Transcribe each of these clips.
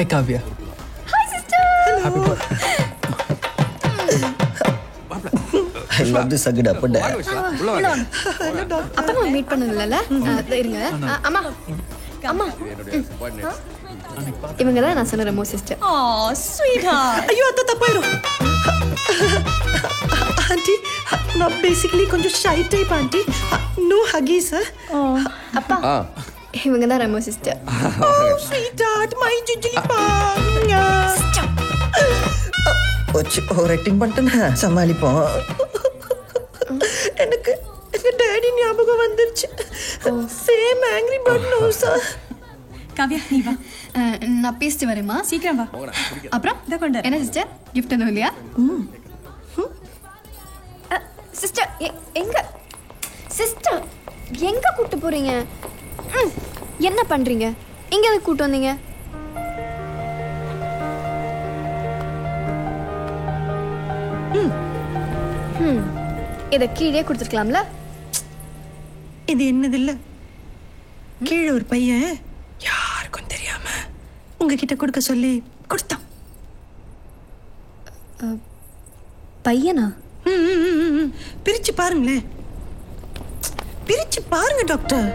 Hi, Kavya. Hi, sister. Happy birthday. I love this agada appa da. அப்பா அம்மா meet பண்ணல இருங்க. அம்மா அம்மா இவங்க தான் நான் சொன்ன ரெமோ சிஸ்டர். Sweetheart. ஐயோ அத்தை தப்பாயிரும். ஆண்டி நான் பேசிக்கலி கொஞ்சம் shy type aunty. No hugs. அப்பா இவங்க தான் Remo sister. Sweetheart my ஜிஜிலி பாங்க. ஒரு ஆக்டிங் பண்ணிட்டேன்னா சமாளிப்போம். எனக்கு எங்க டாடி ஞாபகம் வந்துருச்சு. சேம் ஆங்கிரி பேர்ட் நோஸா. காவ்யா நீ வா. நான் பேசிட்டு வரேம்மா. சீக்கிரம் வா. அப்புறம் இத கொண்டு என்ன சிஸ்டர் கிஃப்ட் என்ன இல்லையா? சிஸ்டர் எங்க சிஸ்டர் எங்க கூட்டு போறீங்க? என்ன பண்றீங்க? இங்க எதுக்கு கூட்டு வந்தீங்க? இதை கீழே கொடுத்துருக்கலாம்ல. இது என்னது இல்ல, கீழே ஒரு பையன் யாருக்கும் தெரியாம உங்ககிட்ட கொடுக்க சொல்லி கொடுத்தான். பையனா? பிரிச்சு பாருங்களேன், பிரிச்சு பாருங்க டாக்டர்.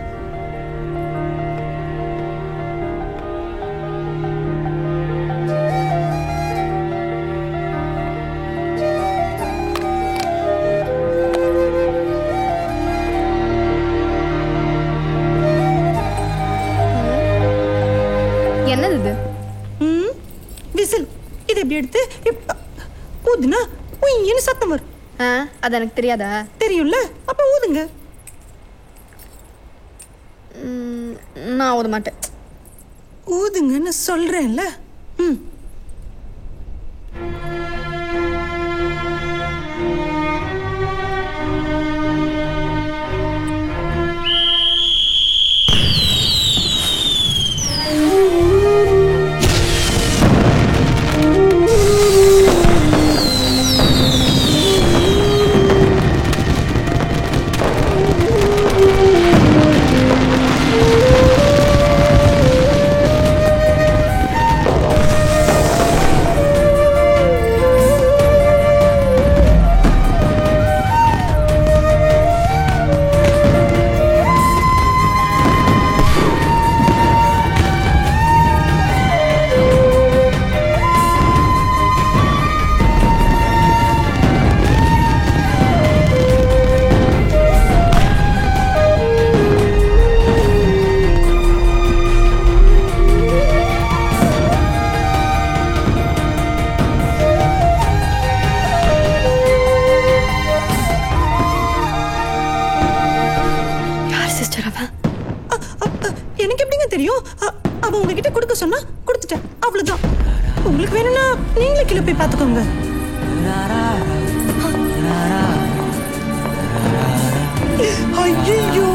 என்னது இது? விசில். இதை எப்படி எடுத்து ஊதுனா என்ன சத்தம் வரும்? அது எனக்கு தெரியாதா? தெரியும்ல, அப்ப ஊதுங்க. நான் ஊத மாட்டேன். ஊதுங்கன்னு சொல்றேன்ல. எனக்கு எப்படிங்க தெரியும்? அவ உங்ககிட்ட கொடுக்க சொன்னா கொடுத்துட்டேன், அவ்வளவுதான். உங்களுக்கு வேணும்னா நீங்களே கீழே போய் பார்த்துக்கோங்க. ஐயோ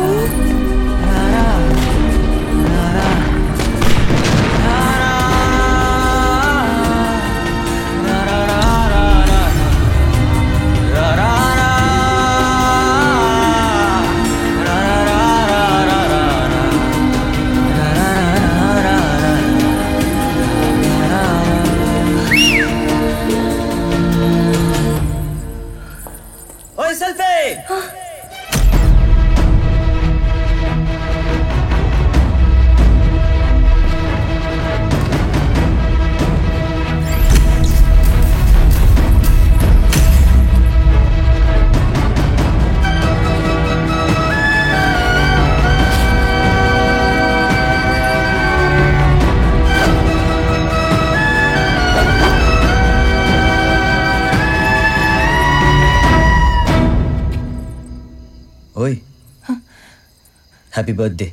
Oi. Happy birthday.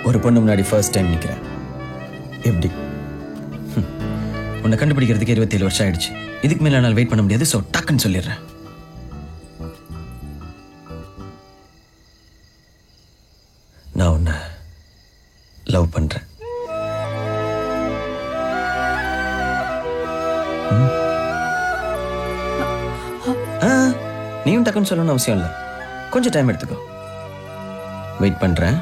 ஒரு பொண்ணு முன்னாடி ஃபர்ஸ்ட் டைம் நிக்கிறேன். எப்படி? உன்னை கண்டுபிடிக்கிறதுக்கு 27 வருஷம் ஆயிடுச்சு. இதுக்கு மேல என்னால் வெயிட் பண்ண முடியாது. ஸோ டக்குன்னு சொல்லிடுறேன். நான் உன்னை லவ் பண்றேன். நீயும் டக்குன்னு சொல்லணும்னு அவசியம் இல்லை, கொஞ்சம் டைம் எடுத்துக்கோ. வெயிட் பண்றேன்.